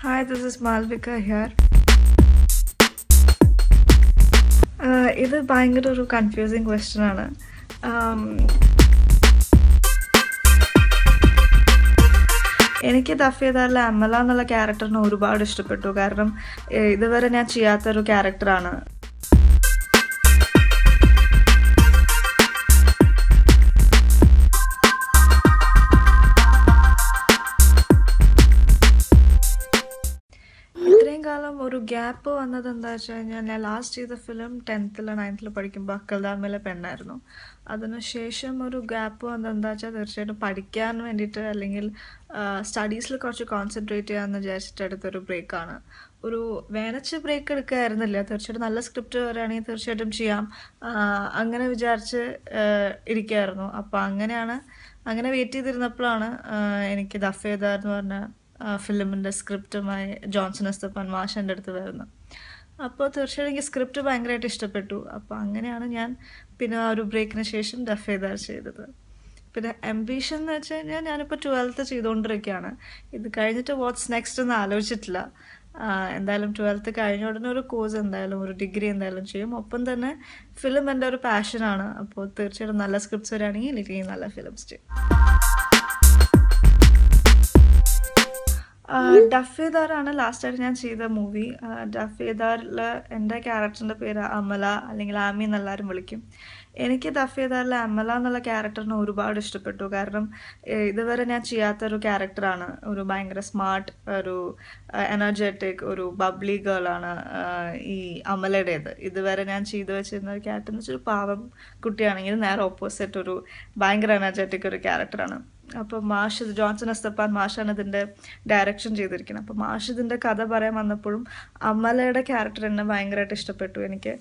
Hi, this is Malvika here. ഇത് ഭയങ്കര ഒരു കൺഫ്യൂസിങ് ക്വസ്റ്റ്യൻ ആണ്. എനിക്ക് ദഫേദാറിലെ അമല എന്നുള്ള ക്യാരക്ടറിനെ ഒരുപാട് ഇഷ്ടപ്പെട്ടു. കാരണം ഇതുവരെ ഞാൻ ചെയ്യാത്തൊരു ക്യാരക്ടറാണ്. ഇത്രയും കാലം ഒരു ഗ്യാപ്പ് വന്നത് എന്താ വെച്ച് കഴിഞ്ഞാൽ, ഞാൻ ലാസ്റ്റ് ചെയ്ത ഫിലിം 10th 9th പഠിക്കുമ്പോൾ അക്കൽദാമിലെ പെണ്ണായിരുന്നു. അതിനുശേഷം ഒരു ഗ്യാപ്പ് വന്നത് എന്താ വെച്ചാൽ, തീർച്ചയായിട്ടും പഠിക്കാൻ വേണ്ടിയിട്ട് അല്ലെങ്കിൽ സ്റ്റഡീസിൽ കുറച്ച് കോൺസെൻട്രേറ്റ് ചെയ്യാമെന്ന് വിചാരിച്ചിട്ട് എടുത്തൊരു ബ്രേക്കാണ്. ഒരു വേനച്ച് ബ്രേക്ക് എടുക്കായിരുന്നില്ല. തീർച്ചയായിട്ടും നല്ല സ്ക്രിപ്റ്റ് വരികയാണെങ്കിൽ തീർച്ചയായിട്ടും ചെയ്യാം, അങ്ങനെ വിചാരിച്ച് ഇരിക്കുകയായിരുന്നു. അപ്പോൾ അങ്ങനെ വെയിറ്റ് ചെയ്തിരുന്നപ്പോഴാണ് എനിക്ക് ദഫേദാർ എന്ന് പറഞ്ഞ ഫിലിമിൻ്റെ സ്ക്രിപ്റ്റുമായി ജോൺസൺ എസ്തപ്പാൻ മാഷ് എൻ്റെ അടുത്ത് വരുന്നത്. അപ്പോൾ തീർച്ചയായിട്ടും എനിക്ക് സ്ക്രിപ്റ്റ് ഭയങ്കരമായിട്ട് ഇഷ്ടപ്പെട്ടു. അപ്പോൾ അങ്ങനെയാണ് ഞാൻ പിന്നെ ആ ഒരു ബ്രേക്കിന് ശേഷം ദഫേദാർ ചെയ്തത്. പിന്നെ ആംബിഷൻ എന്ന് വെച്ച് കഴിഞ്ഞാൽ, ഞാനിപ്പോൾ 12th ചെയ്തുകൊണ്ടിരിക്കുകയാണ്. ഇത് കഴിഞ്ഞിട്ട് വാട്ട്സ് നെക്സ്റ്റ് എന്ന് ആലോചിച്ചിട്ടില്ല. എന്തായാലും 12th കഴിഞ്ഞ ഉടനെ ഒരു കോഴ്സ് എന്തായാലും, ഒരു ഡിഗ്രി എന്തായാലും ചെയ്യും. ഒപ്പം തന്നെ ഫിലിം എൻ്റെ ഒരു പാഷനാണ്. അപ്പോൾ തീർച്ചയായിട്ടും നല്ല സ്ക്രിപ്റ്റ്സ് വരികയാണെങ്കിൽ എനിക്ക് നല്ല ഫിലിംസ് ചെയ്യും. ദഫേദാറാണ് ലാസ്റ്റായിട്ട് ഞാൻ ചെയ്ത മൂവി. ദഫേദാറിൽ എൻ്റെ ക്യാരക്ടറിൻ്റെ പേര് അമല, അല്ലെങ്കിൽ ആമി എന്നെല്ലാവരും വിളിക്കും. എനിക്ക് ദഫേദാറിലെ അമല എന്നുള്ള ക്യാരക്ടറിനെ ഒരുപാട് ഇഷ്ടപ്പെട്ടു. കാരണം ഇതുവരെ ഞാൻ ചെയ്യാത്തൊരു ക്യാരക്ടറാണ്. ഒരു ഭയങ്കര സ്മാർട്ട്, ഒരു എനർജറ്റിക്, ഒരു ബബ്ലി ഗേളാണ് ഈ അമലയുടേത്. ഇതുവരെ ഞാൻ ചെയ്തു വെച്ചിരുന്ന ഒരു ക്യാരക്ടർ എന്ന് വെച്ചാൽ ഒരു പാവം കുട്ടിയാണെങ്കിൽ നേരെ ഓപ്പോസിറ്റ് ഒരു ഭയങ്കര എനർജറ്റിക് ഒരു ക്യാരക്ടറാണ്. അപ്പോൾ മാഷ്, ജോൺസൺ എസ്തപ്പാൻ മാഷാണ് ഇതിൻ്റെ ഡയറക്ഷൻ ചെയ്തിരിക്കുന്നത്. അപ്പോൾ മാഷ് ഇതിൻ്റെ കഥ പറയാൻ വന്നപ്പോഴും അമലയുടെ ക്യാരക്ടർ എന്നെ ഭയങ്കരമായിട്ട് ഇഷ്ടപ്പെട്ടു എനിക്ക്.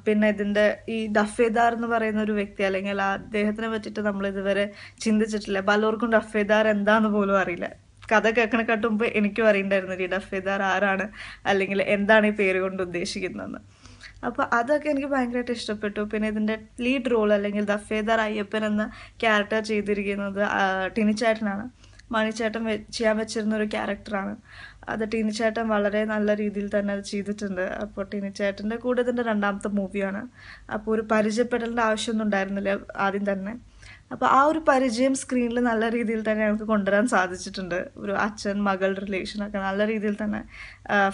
പിന്നെ ഇതിൻ്റെ ഈ ദഫേദാർ എന്ന് പറയുന്ന ഒരു വ്യക്തി, അല്ലെങ്കിൽ അദ്ദേഹത്തിനെ പറ്റിയിട്ട് നമ്മൾ ഇതുവരെ ചിന്തിച്ചിട്ടില്ല. പലർക്കും ദഫേദാർ എന്താന്ന് പോലും അറിയില്ല. കഥ കേൾക്കണക്കാട്ട് മുമ്പ് എനിക്കും അറിയണ്ടായിരുന്നില്ല ഈ ദഫേദാർ ആരാണ്, അല്ലെങ്കിൽ എന്താണ് ഈ പേര് കൊണ്ട് ഉദ്ദേശിക്കുന്നതെന്ന്. അപ്പോൾ അതൊക്കെ എനിക്ക് ഭയങ്കരമായിട്ട് ഇഷ്ടപ്പെട്ടു. പിന്നെ ഇതിൻ്റെ ലീഡ് റോൾ, അല്ലെങ്കിൽ ദഫേദാർ അയ്യപ്പൻ എന്ന ക്യാരക്ടർ ചെയ്തിരിക്കുന്നത് ടിനിച്ചേട്ടനാണ്. മണിച്ചേട്ടൻ ചെയ്യാൻ വെച്ചിരുന്ന ഒരു ക്യാരക്ടറാണ് അത്. ടിനിച്ചേട്ടൻ വളരെ നല്ല രീതിയിൽ തന്നെ അത് ചെയ്തിട്ടുണ്ട്. അപ്പോൾ ടിനിച്ചേട്ടൻ്റെ കൂടെ ഇതിൻ്റെ 2ാമത്തെ മൂവിയാണ്. അപ്പോൾ ഒരു പരിചയപ്പെടലിൻ്റെ ആവശ്യമൊന്നും ഉണ്ടായിരുന്നില്ല ആദ്യം തന്നെ. അപ്പോൾ ആ ഒരു പരിചയം സ്ക്രീനിൽ നല്ല രീതിയിൽ തന്നെ ഞങ്ങൾക്ക് കൊണ്ടുവരാൻ സാധിച്ചിട്ടുണ്ട്. ഒരു അച്ഛൻ മകൾ റിലേഷനൊക്കെ നല്ല രീതിയിൽ തന്നെ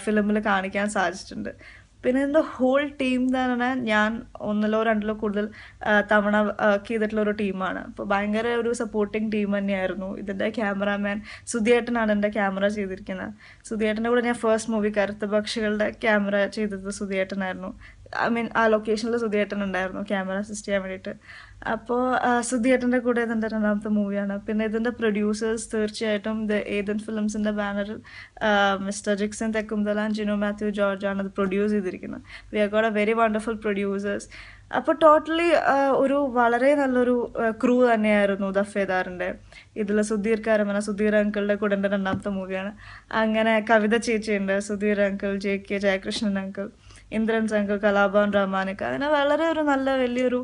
ഫിലിമിൽ കാണിക്കാൻ സാധിച്ചിട്ടുണ്ട്. പിന്നെ ഇതിൻ്റെ ഹോൾ ടീം എന്ന് പറഞ്ഞാൽ, ഞാൻ 1 2 കൂടുതൽ തവണ ചെയ്തിട്ടുള്ള ഒരു ടീമാണ്. അപ്പോൾ ഭയങ്കര ഒരു സപ്പോർട്ടിങ് ടീം തന്നെയായിരുന്നു. ഇതിൻ്റെ ക്യാമറാമാൻ സുധിയേട്ടനാണ് എൻ്റെ ക്യാമറ ചെയ്തിരിക്കുന്നത്. സുധിയേട്ടൻ്റെ കൂടെ ഞാൻ ഫസ്റ്റ് മൂവി കറുത്ത പക്ഷികളുടെ ക്യാമറ ചെയ്തത് സുധിയേട്ടനായിരുന്നു. ആ ലൊക്കേഷനിൽ സുധിയേട്ടൻ ഉണ്ടായിരുന്നു ക്യാമറ അസിസ്റ്റ് ചെയ്യാൻ വേണ്ടിയിട്ട്. അപ്പോൾ സുധിയേട്ടൻ്റെ കൂടെ ഇതിൻ്റെ 2ാമത്തെ മൂവിയാണ്. പിന്നെ ഇതിൻ്റെ പ്രൊഡ്യൂസേഴ്സ് തീർച്ചയായിട്ടും ഇത് ഏതൻ ഫിലിംസിൻ്റെ ബാനറിൽ മിസ്റ്റർ ജിക്സൺ തെക്കുംതല, ജിനു മാത്യു ജോർജാണ് ഇത് പ്രൊഡ്യൂസ് ചെയ്തിരിക്കുന്നത്. We are got a very wonderful producers. അപ്പോൾ ടോട്ടലി ഒരു വളരെ നല്ലൊരു ക്രൂ തന്നെയായിരുന്നു ദഫേദാറിൻ്റെ. ഇതിൽ സുധീർ കാരമന, സുധീർ അങ്കിളുടെ കൂടെ എൻ്റെ 2ാമത്തെ മൂവിയാണ്. അങ്ങനെ കവിത ചേച്ചിയുണ്ട്, Sudheer uncle, JK Jayakrishnan uncle, Indrans uncle, Kalabhavan റഹ്മാനൊക്കെ, അങ്ങനെ വളരെ ഒരു നല്ല വലിയൊരു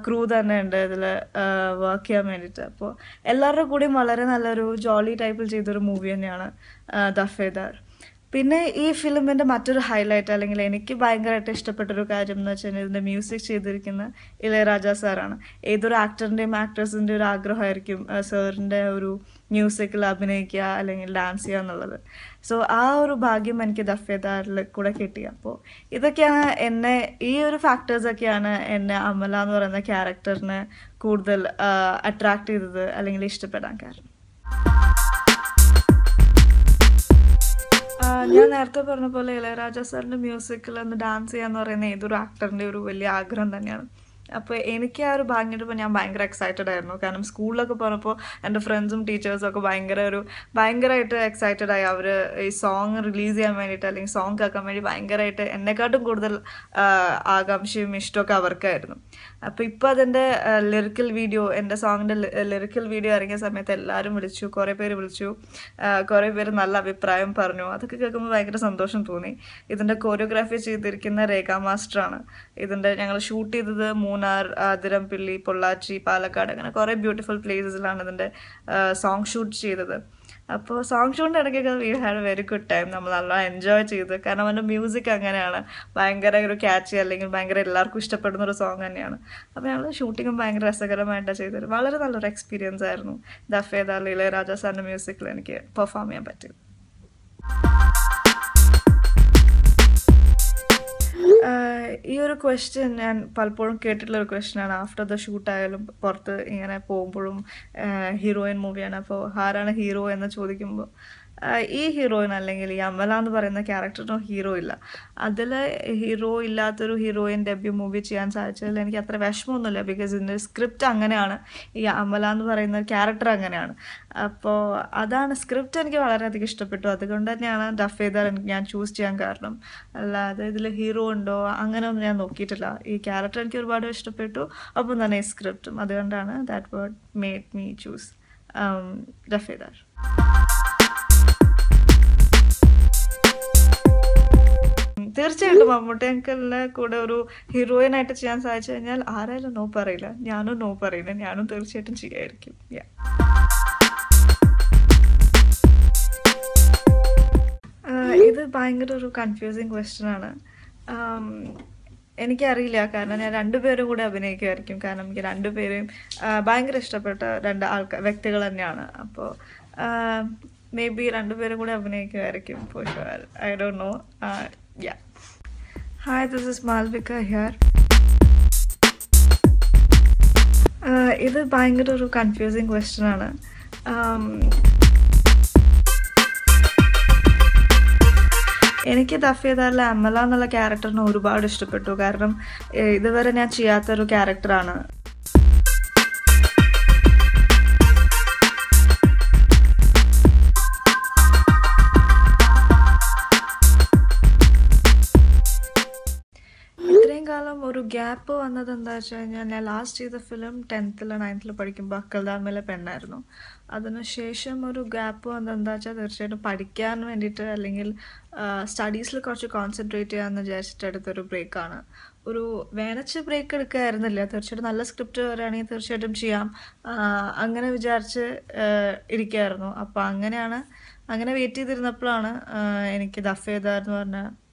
ക്രൂ തന്നെ ഉണ്ട് ഇതിൽ വർക്ക് ചെയ്യാൻ വേണ്ടിയിട്ട്. അപ്പോൾ എല്ലാവരുടെ കൂടെയും വളരെ നല്ലൊരു ജോളി ടൈപ്പിൽ ചെയ്തൊരു മൂവി തന്നെയാണ് ദഫേദാർ. പിന്നെ ഈ ഫിലിമിൻ്റെ മറ്റൊരു ഹൈലൈറ്റ്, അല്ലെങ്കിൽ എനിക്ക് ഭയങ്കരമായിട്ട് ഇഷ്ടപ്പെട്ടൊരു കാര്യം എന്ന് വെച്ച് കഴിഞ്ഞാൽ, ഇതിൻ്റെ മ്യൂസിക് ചെയ്തിരിക്കുന്ന ഇളയരാജ സാറാണ്. ഏതൊരു ആക്ടറിൻ്റെയും ആക്ട്രസിൻ്റെയും ഒരു ആഗ്രഹമായിരിക്കും സാറിൻ്റെ ഒരു മ്യൂസിക്കിൽ അഭിനയിക്കുക അല്ലെങ്കിൽ ഡാൻസ് ചെയ്യുക എന്നുള്ളത്. സോ ആ ഒരു ഭാഗ്യം എനിക്ക് ദഫേദാറിൽ കൂടെ കിട്ടി. അപ്പോൾ ഇതൊക്കെയാണ് ഈ ഒരു ഫാക്ടേഴ്സൊക്കെയാണ് എന്നെ അമല എന്ന് പറയുന്ന ക്യാരക്ടറിനെ കൂടുതൽ അട്രാക്ട് ചെയ്തത് അല്ലെങ്കിൽ ഇഷ്ടപ്പെടാൻ കാരണം. ഞാൻ നേരത്തെ പറഞ്ഞ പോലെ ഇളയരാജ സാറിൻ്റെ മ്യൂസിക്കിൽ ഒന്ന് ഡാൻസ് ചെയ്യാന്ന് പറയുന്ന ഏതൊരു ആക്ടറിൻ്റെ ഒരു വലിയ ആഗ്രഹം തന്നെയാണ്. അപ്പോൾ എനിക്ക് ആ ഒരു ഭാഗ്യം കിട്ടുമ്പോൾ ഞാൻ ഭയങ്കര എക്സൈറ്റഡ് ആയിരുന്നു. കാരണം സ്കൂളിലൊക്കെ പറഞ്ഞപ്പോൾ എൻ്റെ ഫ്രണ്ട്സും ടീച്ചേഴ്സും ഒക്കെ ഭയങ്കരമായിട്ട് എക്സൈറ്റഡ് ആയി. അവർ ഈ സോങ് റിലീസ് ചെയ്യാൻ വേണ്ടിയിട്ട്, അല്ലെങ്കിൽ സോങ് കേൾക്കാൻ വേണ്ടി ഭയങ്കരമായിട്ട് എന്നെക്കാട്ടും കൂടുതൽ ആകാംക്ഷയും ഇഷ്ടമൊക്കെ അവർക്കായിരുന്നു. അപ്പോൾ ഇപ്പോൾ അതിൻ്റെ ലിറിക്കൽ വീഡിയോ, എൻ്റെ സോങ്ങിൻ്റെ ലിറിക്കൽ വീഡിയോ ഇറങ്ങിയ സമയത്ത് എല്ലാവരും വിളിച്ചു, കുറേ പേര് നല്ല അഭിപ്രായം പറഞ്ഞു. അതൊക്കെ കേൾക്കുമ്പോൾ ഭയങ്കര സന്തോഷം തോന്നി. ഇതിൻ്റെ കോറിയോഗ്രാഫി ചെയ്തിരിക്കുന്ന രേഖ മാസ്റ്ററാണ്. ഇതിൻ്റെ ഞങ്ങൾ ഷൂട്ട് ചെയ്തത് മൂന്നാർ, അതിരംപിള്ളി, പൊള്ളാച്ചി, പാലക്കാട്, അങ്ങനെ കുറേ ബ്യൂട്ടിഫുൾ പ്ലേസസിലാണ് ഇതിൻ്റെ സോങ് ഷൂട്ട് ചെയ്തത്. അപ്പോൾ സോങ് ഷൂട്ടിൻ്റെ ഇടയ്ക്കൊക്കെ we had A very good time. നമ്മൾ നല്ല എൻജോയ് ചെയ്ത്, കാരണം അവൻ്റെ മ്യൂസിക് അങ്ങനെയാണ്, ഭയങ്കര ഒരു ക്യാച്ചി അല്ലെങ്കിൽ ഭയങ്കര എല്ലാവർക്കും ഇഷ്ടപ്പെടുന്ന ഒരു സോങ് തന്നെയാണ്. അപ്പോൾ ഞങ്ങൾ ഷൂട്ടിങ്ങും ഭയങ്കര രസകരമായിട്ടാണ് ചെയ്തത്. വളരെ നല്ലൊരു എക്സ്പീരിയൻസ് ആയിരുന്നു ദഫേദാറിൽ ഇളയരാജ സാറിൻ്റെ മ്യൂസിക്കിൽ എനിക്ക് പെർഫോം ചെയ്യാൻ പറ്റിയത്. ഈ ഒരു ക്വസ്റ്റ്യൻ ഞാൻ പലപ്പോഴും കേട്ടിട്ടുള്ള ഒരു ക്വസ്റ്റ്യനാണ്. ആഫ്റ്റർ ദ ഷൂട്ടായാലും പുറത്ത് ഇങ്ങനെ പോകുമ്പോഴും ഹീറോയിൻ മൂവിയാണ്, അപ്പോൾ ആരാണ് ഹീറോ എന്ന് ചോദിക്കുമ്പോൾ ഈ ഹീറോയിൻ അല്ലെങ്കിൽ ഈ അമല എന്ന് പറയുന്ന ക്യാരക്ടറിനോ ഹീറോ ഇല്ല. അതിൽ ഹീറോ ഇല്ലാത്തൊരു ഹീറോയിൻ ഡെബ്യൂ മൂവി ചെയ്യാൻ സാധിച്ചതിൽ എനിക്ക് അത്ര വിഷമമൊന്നുമില്ല. ബിക്കോസ് ഇതിൻ്റെ സ്ക്രിപ്റ്റ് അങ്ങനെയാണ്, ഈ അമല എന്ന് പറയുന്ന ക്യാരക്ടർ അങ്ങനെയാണ്. അപ്പോൾ അതാണ്, സ്ക്രിപ്റ്റ് എനിക്ക് വളരെയധികം ഇഷ്ടപ്പെട്ടു. അതുകൊണ്ട് തന്നെയാണ് ദഫേദാർ ഞാൻ ചൂസ് ചെയ്യാൻ കാരണം. അല്ലാതെ ഇതിൽ ഹീറോ ഉണ്ടോ അങ്ങനെയൊന്നും ഞാൻ നോക്കിയിട്ടില്ല. ഈ ക്യാരക്ടർ എനിക്ക് ഒരുപാട് ഇഷ്ടപ്പെട്ടു, ഒപ്പം തന്നെ ഈ സ്ക്രിപ്റ്റും. അതുകൊണ്ടാണ് that word made me choose Dafedar. തീർച്ചയായിട്ടും മമ്മൂട്ടി അങ്കിളിനെ കൂടെ ഒരു ഹീറോയിനായിട്ട് ചെയ്യാൻ സാധിച്ചു കഴിഞ്ഞാൽ ആരായാലും നോ പറയില്ല. ഞാനും നോ പറയില്ല, ഞാനും തീർച്ചയായിട്ടും ചെയ്യായിരിക്കും. ഇത് ഭയങ്കര ഒരു കൺഫ്യൂസിങ് ക്വസ്റ്റ്യൻ ആണ്. എനിക്കറിയില്ല, കാരണം ഞാൻ രണ്ടുപേരും കൂടെ അഭിനയിക്കുമായിരിക്കും. കാരണം എനിക്ക് രണ്ടുപേരെയും ഭയങ്കര ഇഷ്ടപ്പെട്ട വ്യക്തികൾ തന്നെയാണ്. അപ്പോൾ മേ ബി രണ്ടുപേരും കൂടെ അഭിനയിക്കുമായിരിക്കും for sure. I don't know. Yeah. Hi, this is Malvika here. ഇത് ഭയങ്കര ഒരു കൺഫ്യൂസിങ് ക്വസ്റ്റ്യൻ ആണ്. എനിക്ക് ദഫേദാറിലെ അമല എന്നുള്ള ക്യാരക്ടറിനെ ഒരുപാട് ഇഷ്ടപ്പെട്ടു. കാരണം ഇതുവരെ ഞാൻ ചെയ്യാത്തൊരു ക്യാരക്ടറാണ്. കാലം ഒരു ഗ്യാപ്പ് വന്നത് എന്താ വെച്ച് കഴിഞ്ഞാൽ, ഞാൻ ലാസ്റ്റ് ചെയ്ത ഫിലിം 10th 9th പഠിക്കുമ്പോൾ അക്കൽദാമിലെ പെണ്ണായിരുന്നു. അതിനുശേഷം ഒരു ഗ്യാപ്പ് വന്നത് എന്താ വെച്ചാൽ, തീർച്ചയായിട്ടും പഠിക്കാൻ വേണ്ടിയിട്ട് അല്ലെങ്കിൽ സ്റ്റഡീസിൽ കുറച്ച് കോൺസെൻട്രേറ്റ് ചെയ്യാമെന്ന് വിചാരിച്ചിട്ട് എടുത്തൊരു ബ്രേക്കാണ്. ഒരു വേനച്ച് ബ്രേക്ക് എടുക്കായിരുന്നില്ല. തീർച്ചയായിട്ടും നല്ല സ്ക്രിപ്റ്റ് വരികയാണെങ്കിൽ തീർച്ചയായിട്ടും ചെയ്യാം, അങ്ങനെ വിചാരിച്ച് ഇരിക്കുകയായിരുന്നു. അപ്പോൾ അങ്ങനെ വെയിറ്റ് ചെയ്തിരുന്നപ്പോഴാണ് എനിക്ക് ദഫേദാർ എന്ന് പറഞ്ഞ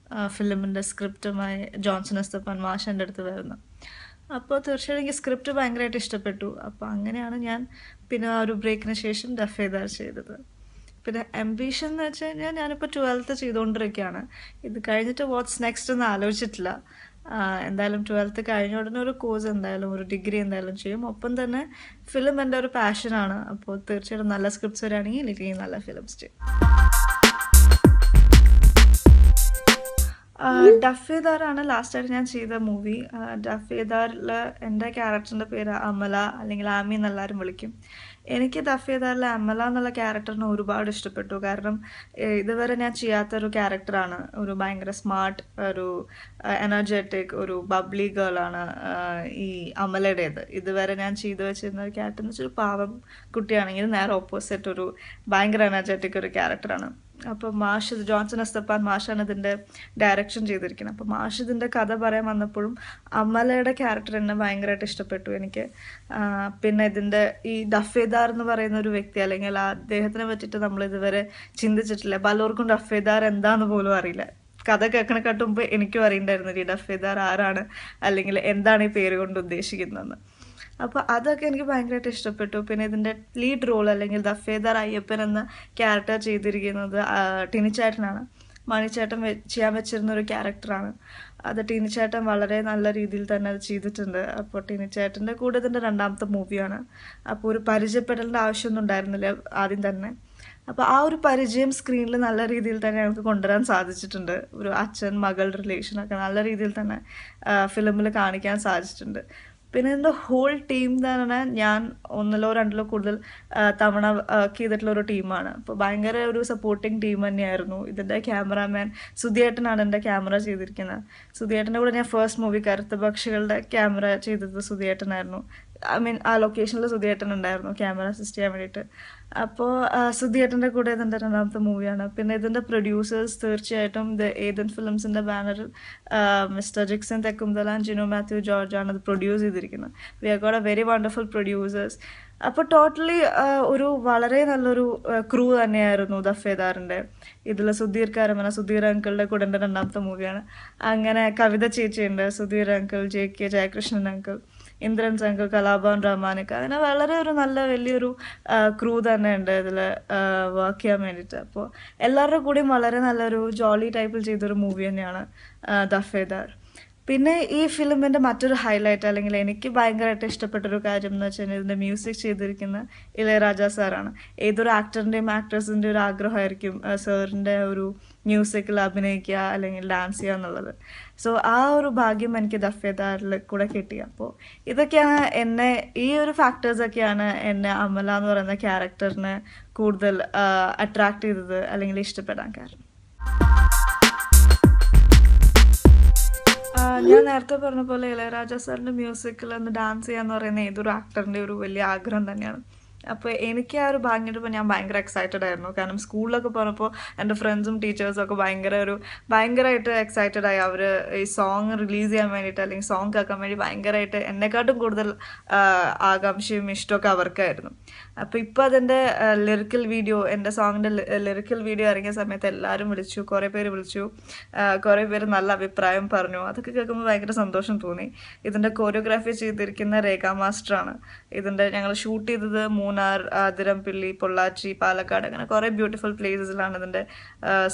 ഫിലിമിൻ്റെ സ്ക്രിപ്റ്റുമായി ജോൺസൺ എസ്തപ്പാൻ മാഷ് എൻ്റെ അടുത്ത് വരുന്നത്. അപ്പോൾ തീർച്ചയായിട്ടും എനിക്ക് സ്ക്രിപ്റ്റ് ഭയങ്കരമായിട്ട് ഇഷ്ടപ്പെട്ടു. അപ്പോൾ അങ്ങനെയാണ് ഞാൻ പിന്നെ ആ ഒരു ബ്രേക്കിന് ശേഷം ദഫേദാർ ചെയ്തത്. പിന്നെ അംബിഷൻ എന്ന് വെച്ച് കഴിഞ്ഞാൽ, ഞാനിപ്പോൾ 12th ചെയ്തുകൊണ്ടിരിക്കുകയാണ്. ഇത് കഴിഞ്ഞിട്ട് വാട്ട്സ് നെക്സ്റ്റ് എന്ന് ആലോചിച്ചിട്ടില്ല. എന്തായാലും 12th കഴിഞ്ഞ ഉടനെ ഒരു കോഴ്സ് എന്തായാലും, ഒരു ഡിഗ്രി എന്തായാലും ചെയ്യും. ഒപ്പം തന്നെ ഫിലിം എൻ്റെ ഒരു പാഷനാണ്. അപ്പോൾ തീർച്ചയായിട്ടും നല്ല സ്ക്രിപ്റ്റ്സ് വരികയാണെങ്കിൽ എനിക്ക് നല്ല ഫിലിംസ് ചെയ്യും. ദഫേദാറാണ് ലാസ്റ്റായിട്ട് ഞാൻ ചെയ്ത മൂവി. ദഫേദാറിൽ എൻ്റെ ക്യാരക്ടറിൻ്റെ പേര് അമല അല്ലെങ്കിൽ ആമി എന്നെല്ലാവരും വിളിക്കും. എനിക്ക് ദഫേദാറിലെ അമല എന്നുള്ള ക്യാരക്ടറിനെ ഒരുപാട് ഇഷ്ടപ്പെട്ടു. കാരണം ഇതുവരെ ഞാൻ ചെയ്യാത്തൊരു ക്യാരക്ടറാണ്. ഒരു ഭയങ്കര സ്മാർട്ട്, ഒരു എനർജറ്റിക്, ഒരു ബബ്ലി ഗേളാണ് ഈ അമലയുടേത്. ഇതുവരെ ഞാൻ ചെയ്തു വെച്ചിരുന്ന ഒരു ക്യാരക്ടർ എന്ന് വെച്ചാൽ ഒരു പാവം കുട്ടിയാണെങ്കിൽ നേരെ ഓപ്പോസിറ്റ് ഒരു ഭയങ്കര എനർജറ്റിക് ഒരു ക്യാരക്ടറാണ്. അപ്പോൾ ജോൺസൺ എസ്തപ്പാൻ മാഷാണ് ഇതിൻ്റെ ഡയറക്ഷൻ ചെയ്തിരിക്കുന്നത്. അപ്പോൾ മാഷ് ഇതിൻ്റെ കഥ പറയാൻ വന്നപ്പോഴും അമലയുടെ ക്യാരക്ടർ എന്നെ ഭയങ്കരമായിട്ട് ഇഷ്ടപ്പെട്ടു എനിക്ക്. പിന്നെ ഇതിൻ്റെ ഈ ദഫേദാർ എന്ന് പറയുന്ന ഒരു വ്യക്തി, അല്ലെങ്കിൽ അദ്ദേഹത്തിനെ പറ്റിയിട്ട് നമ്മൾ ഇതുവരെ ചിന്തിച്ചിട്ടില്ല. പലർക്കും ദഫേദാർ എന്താന്ന് പോലും അറിയില്ല. കഥ കേൾക്കണക്കാട്ട് മുമ്പ് എനിക്കും അറിയണ്ടായിരുന്നില്ല ഈ ദഫേദാർ ആരാണ് അല്ലെങ്കിൽ എന്താണ് ഈ പേര് കൊണ്ട് ഉദ്ദേശിക്കുന്നതെന്ന്. അപ്പോൾ അതൊക്കെ എനിക്ക് ഭയങ്കരമായിട്ട് ഇഷ്ടപ്പെട്ടു. പിന്നെ ഇതിൻ്റെ ലീഡ് റോൾ അല്ലെങ്കിൽ ദഫേദാർ അയ്യപ്പൻ എന്ന ക്യാരക്ടർ ചെയ്തിരിക്കുന്നത് ടിനിച്ചേട്ടനാണ്. മണിച്ചേട്ടൻ ചെയ്യാൻ വെച്ചിരുന്ന ഒരു ക്യാരക്ടറാണ് അത്. ടിനിച്ചേട്ടൻ വളരെ നല്ല രീതിയിൽ തന്നെ അത് ചെയ്തിട്ടുണ്ട്. അപ്പോൾ ടിനിച്ചേട്ടൻ്റെ കൂടെ ഇതിൻ്റെ 2ാമത്തെ മൂവിയാണ്. അപ്പോൾ ഒരു പരിചയപ്പെടേണ്ട ആവശ്യമൊന്നും ഉണ്ടായിരുന്നില്ല ആദ്യം തന്നെ. അപ്പോൾ ആ ഒരു പരിചയം സ്ക്രീനിൽ നല്ല രീതിയിൽ തന്നെ ഞങ്ങൾക്ക് കൊണ്ടുവരാൻ സാധിച്ചിട്ടുണ്ട്. ഒരു അച്ഛൻ മകൾ റിലേഷനൊക്കെ നല്ല രീതിയിൽ തന്നെ ഫിലിമിൽ കാണിക്കാൻ സാധിച്ചിട്ടുണ്ട്. പിന്നെ ഇതിൻ്റെ ഹോൾ ടീം തന്നെ ഞാൻ 1 2 കൂടുതൽ തവണ ചെയ്തിട്ടുള്ള ഒരു ടീമാണ്. അപ്പോൾ ഭയങ്കര ഒരു സപ്പോർട്ടിങ് ടീം തന്നെയായിരുന്നു. ഇതിൻ്റെ ക്യാമറാമാൻ സുധിയേട്ടനാണ് എൻ്റെ ക്യാമറ ചെയ്തിരിക്കുന്നത്. സുധിയേട്ടൻ്റെ കൂടെ ഞാൻ ഫസ്റ്റ് മൂവി കറുത്ത പക്ഷികളുടെ ക്യാമറ ചെയ്തത് സുധിയേട്ടനായിരുന്നു. ആ ലൊക്കേഷനിൽ സുധിയേട്ടൻ ഉണ്ടായിരുന്നു ക്യാമറ അസിസ്റ്റ് ചെയ്യാൻ വേണ്ടിയിട്ട്. അപ്പോൾ സുധിയേട്ടൻ്റെ കൂടെ ഇതിൻ്റെ 2ാമത്തെ മൂവിയാണ്. പിന്നെ ഇതിൻ്റെ പ്രൊഡ്യൂസേഴ്സ് തീർച്ചയായിട്ടും ഇത് ഏതൻ ഫിലിംസിൻ്റെ ബാനറിൽ മിസ്റ്റർ ജിക്സൺ തെക്കുംതല, ജിനോ മാത്യു ജോർജ് ആണ് ഇത് പ്രൊഡ്യൂസ് ചെയ്തിരിക്കുന്നത്. We are got a very wonderful producers. അപ്പോൾ ടോട്ടലി ഒരു വളരെ നല്ലൊരു ക്രൂ തന്നെയായിരുന്നു ദഫേദാറിൻ്റെ. ഇതിൽ സുധീർ കാരമന, സുധീർ അങ്കിളുടെ കൂടെ എൻ്റെ രണ്ടാമത്തെ മൂവിയാണ്. അങ്ങനെ കവിത ചേച്ചിയുണ്ട്, Sudheer uncle, JK Jayakrishnan uncle, Indrans uncle, Kalabhavan റഹ്മാനൊക്കെ, അങ്ങനെ വളരെ ഒരു നല്ല വലിയൊരു ക്രൂ തന്നെ ഉണ്ട് ഇതിൽ വർക്ക് ചെയ്യാൻ വേണ്ടിയിട്ട്. അപ്പോൾ എല്ലാവരുടെ കൂടെയും വളരെ നല്ലൊരു ജോളി ടൈപ്പിൽ ചെയ്തൊരു മൂവി തന്നെയാണ് ദഫേദാർ. പിന്നെ ഈ ഫിലിമിൻ്റെ മറ്റൊരു ഹൈലൈറ്റ്, അല്ലെങ്കിൽ എനിക്ക് ഭയങ്കരമായിട്ട് ഇഷ്ടപ്പെട്ടൊരു കാര്യം എന്ന് വെച്ചാൽ ഇതിൻ്റെ മ്യൂസിക് ചെയ്തിരിക്കുന്ന ഇളയരാജ സാറാണ്. ഏതൊരു ആക്ടറിൻ്റെയും ആക്ട്രസിൻ്റെ ഒരു ആഗ്രഹമായിരിക്കും സാറിൻ്റെ ഒരു മ്യൂസിക്കിൽ അഭിനയിക്കുക അല്ലെങ്കിൽ ഡാൻസ് ചെയ്യുക എന്നുള്ളത്. സോ ആ ഒരു ഭാഗ്യം എനിക്ക് ദഫേദാറിൽ കൂടെ കിട്ടി. അപ്പോൾ ഇതൊക്കെയാണ് ഈ ഒരു ഫാക്ടേഴ്സൊക്കെയാണ് എന്നെ അമല എന്ന് പറയുന്ന ക്യാരക്ടറിനെ കൂടുതൽ അട്രാക്ട് ചെയ്തത് അല്ലെങ്കിൽ ഇഷ്ടപ്പെടാൻ കാരണം. ഞാൻ നേരത്തെ പറഞ്ഞ പോലെ ഇളയരാജ സാറിൻ്റെ മ്യൂസിക്കിൽ ഒന്ന് ഡാൻസ് ചെയ്യാന്ന് പറയുന്ന ഏതൊരു ആക്ടറിൻ്റെ ഒരു വലിയ ആഗ്രഹം തന്നെയാണ്. അപ്പോൾ എനിക്ക് ആ ഒരു ഭാഗ്യം കിട്ടുമ്പോൾ ഞാൻ ഭയങ്കര എക്സൈറ്റഡ് ആയിരുന്നു. കാരണം സ്കൂളിലൊക്കെ പറഞ്ഞപ്പോൾ എൻ്റെ ഫ്രണ്ട്സും ടീച്ചേഴ്സും ഒക്കെ ഭയങ്കരമായിട്ട് എക്സൈറ്റഡ് ആയി. അവർ ഈ സോങ് റിലീസ് ചെയ്യാൻ വേണ്ടിയിട്ട് അല്ലെങ്കിൽ സോങ് കേൾക്കാൻ വേണ്ടി ഭയങ്കരമായിട്ട് എന്നെക്കാട്ടും കൂടുതൽ ആകാംക്ഷയും ഇഷ്ടമൊക്കെ അവർക്കായിരുന്നു. അപ്പോൾ ഇപ്പോൾ അതിൻ്റെ ലിറിക്കൽ വീഡിയോ, എൻ്റെ സോങ്ങിൻ്റെ ലിറിക്കൽ വീഡിയോ ഇറങ്ങിയ സമയത്ത് എല്ലാവരും വിളിച്ചു, കുറേ പേര് വിളിച്ചു, കുറേ പേര് നല്ല അഭിപ്രായം പറഞ്ഞു. അതൊക്കെ കേൾക്കുമ്പോൾ ഭയങ്കര സന്തോഷം തോന്നി. ഇതിൻ്റെ കോറിയോഗ്രാഫി ചെയ്തിരിക്കുന്ന രേഖ മാസ്റ്ററാണ്. ഞങ്ങൾ ഷൂട്ട് ചെയ്തത് മൂന്നാർ, അതിരംപിള്ളി, പൊള്ളാച്ചി, പാലക്കാട്, അങ്ങനെ കുറേ ബ്യൂട്ടിഫുൾ പ്ലേസസിലാണ് ഇതിൻ്റെ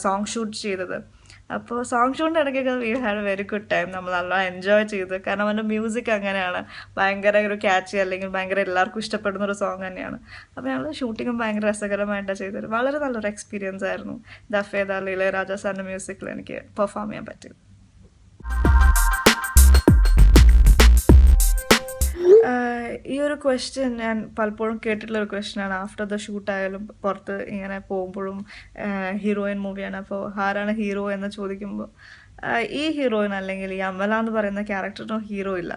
സോങ് ഷൂട്ട് ചെയ്തത്. അപ്പോൾ സോങ് ഷൂട്ടിൻ്റെ ഇടയ്ക്കൊക്കെ we had A very good time. നമ്മൾ നല്ല എൻജോയ് ചെയ്ത്, കാരണം അവൻ്റെ മ്യൂസിക് അങ്ങനെയാണ്, ഭയങ്കര ഒരു ക്യാച്ചി അല്ലെങ്കിൽ ഭയങ്കര എല്ലാവർക്കും ഇഷ്ടപ്പെടുന്ന ഒരു സോങ് തന്നെയാണ്. അപ്പോൾ ഞങ്ങൾ ഷൂട്ടിങ്ങും ഭയങ്കര രസകരമായിട്ടാണ് ചെയ്തത്. വളരെ നല്ലൊരു എക്സ്പീരിയൻസ് ആയിരുന്നു ദഫേദാറിൽ ഇളയരാജ സാറിൻ്റെ മ്യൂസിക്കിൽ എനിക്ക് പെർഫോം ചെയ്യാൻ പറ്റിയത്. ഈ ഒരു ക്വസ്റ്റ്യൻ ഞാൻ പലപ്പോഴും കേട്ടിട്ടുള്ളൊരു ക്വസ്റ്റ്യനാണ്. ആഫ്റ്റർ ദ ഷൂട്ടായാലും പുറത്ത് ഇങ്ങനെ പോകുമ്പോഴും ഹീറോയിൻ മൂവിയാണ്, അപ്പോൾ ആരാണ് ഹീറോ എന്ന് ചോദിക്കുമ്പോൾ ഈ ഹീറോയിൻ അല്ലെങ്കിൽ ഈ അമല എന്ന് പറയുന്ന ക്യാരക്ടറിനോ ഹീറോ ഇല്ല.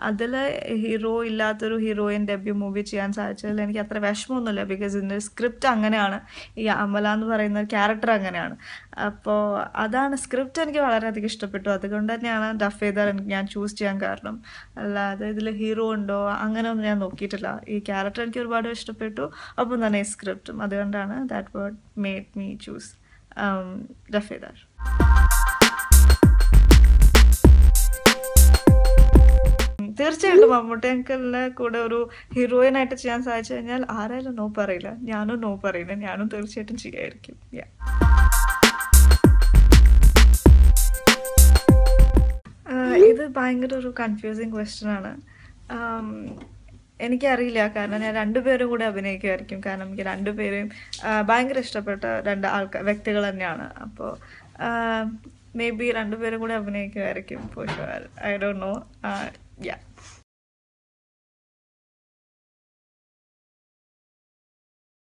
അതിൽ ഹീറോ ഇല്ലാത്തൊരു ഹീറോയിൻ ഡെബ്യൂ മൂവി ചെയ്യാൻ സാധിച്ചതിൽ എനിക്ക് അത്ര വിഷമമൊന്നുമില്ല. ബിക്കോസ് ഇതിൻ്റെ സ്ക്രിപ്റ്റ് അങ്ങനെയാണ്, ഈ അമല എന്ന് പറയുന്ന ക്യാരക്ടർ അങ്ങനെയാണ്. അപ്പോൾ അതാണ്, സ്ക്രിപ്റ്റ് എനിക്ക് വളരെയധികം ഇഷ്ടപ്പെട്ടു. അതുകൊണ്ട് തന്നെയാണ് ദഫേദാർ ഞാൻ ചൂസ് ചെയ്യാൻ കാരണം. അല്ലാതെ ഇതിൽ ഹീറോ ഉണ്ടോ അങ്ങനെയൊന്നും ഞാൻ നോക്കിയിട്ടില്ല. ഈ ക്യാരക്ടർ എനിക്ക് ഒരുപാട് ഇഷ്ടപ്പെട്ടു, ഒപ്പം തന്നെ ഈ സ്ക്രിപ്റ്റും. അതുകൊണ്ടാണ് that word made me choose Dafedar. തീർച്ചയായിട്ടും മമ്മൂട്ടി അങ്കിളിനെ കൂടെ ഒരു ഹീറോയിനായിട്ട് ചെയ്യാൻ സാധിച്ചു കഴിഞ്ഞാൽ ആരായാലും നോ പറയില്ല. ഞാനും നോ പറയില്ല, ഞാനും തീർച്ചയായിട്ടും ചെയ്യായിരിക്കും. ഇത് ഭയങ്കര ഒരു കൺഫ്യൂസിങ് ക്വസ്റ്റ്യൻ ആണ്. എനിക്കറിയില്ല, കാരണം ഞാൻ രണ്ടുപേരും കൂടെ അഭിനയിക്കുമായിരിക്കും. കാരണം എനിക്ക് രണ്ടുപേരെയും ഭയങ്കര ഇഷ്ടപ്പെട്ട വ്യക്തികൾ തന്നെയാണ്. അപ്പോൾ മേ ബി രണ്ടുപേരും കൂടെ അഭിനയിക്കുമായിരിക്കും. For sure, I don't no.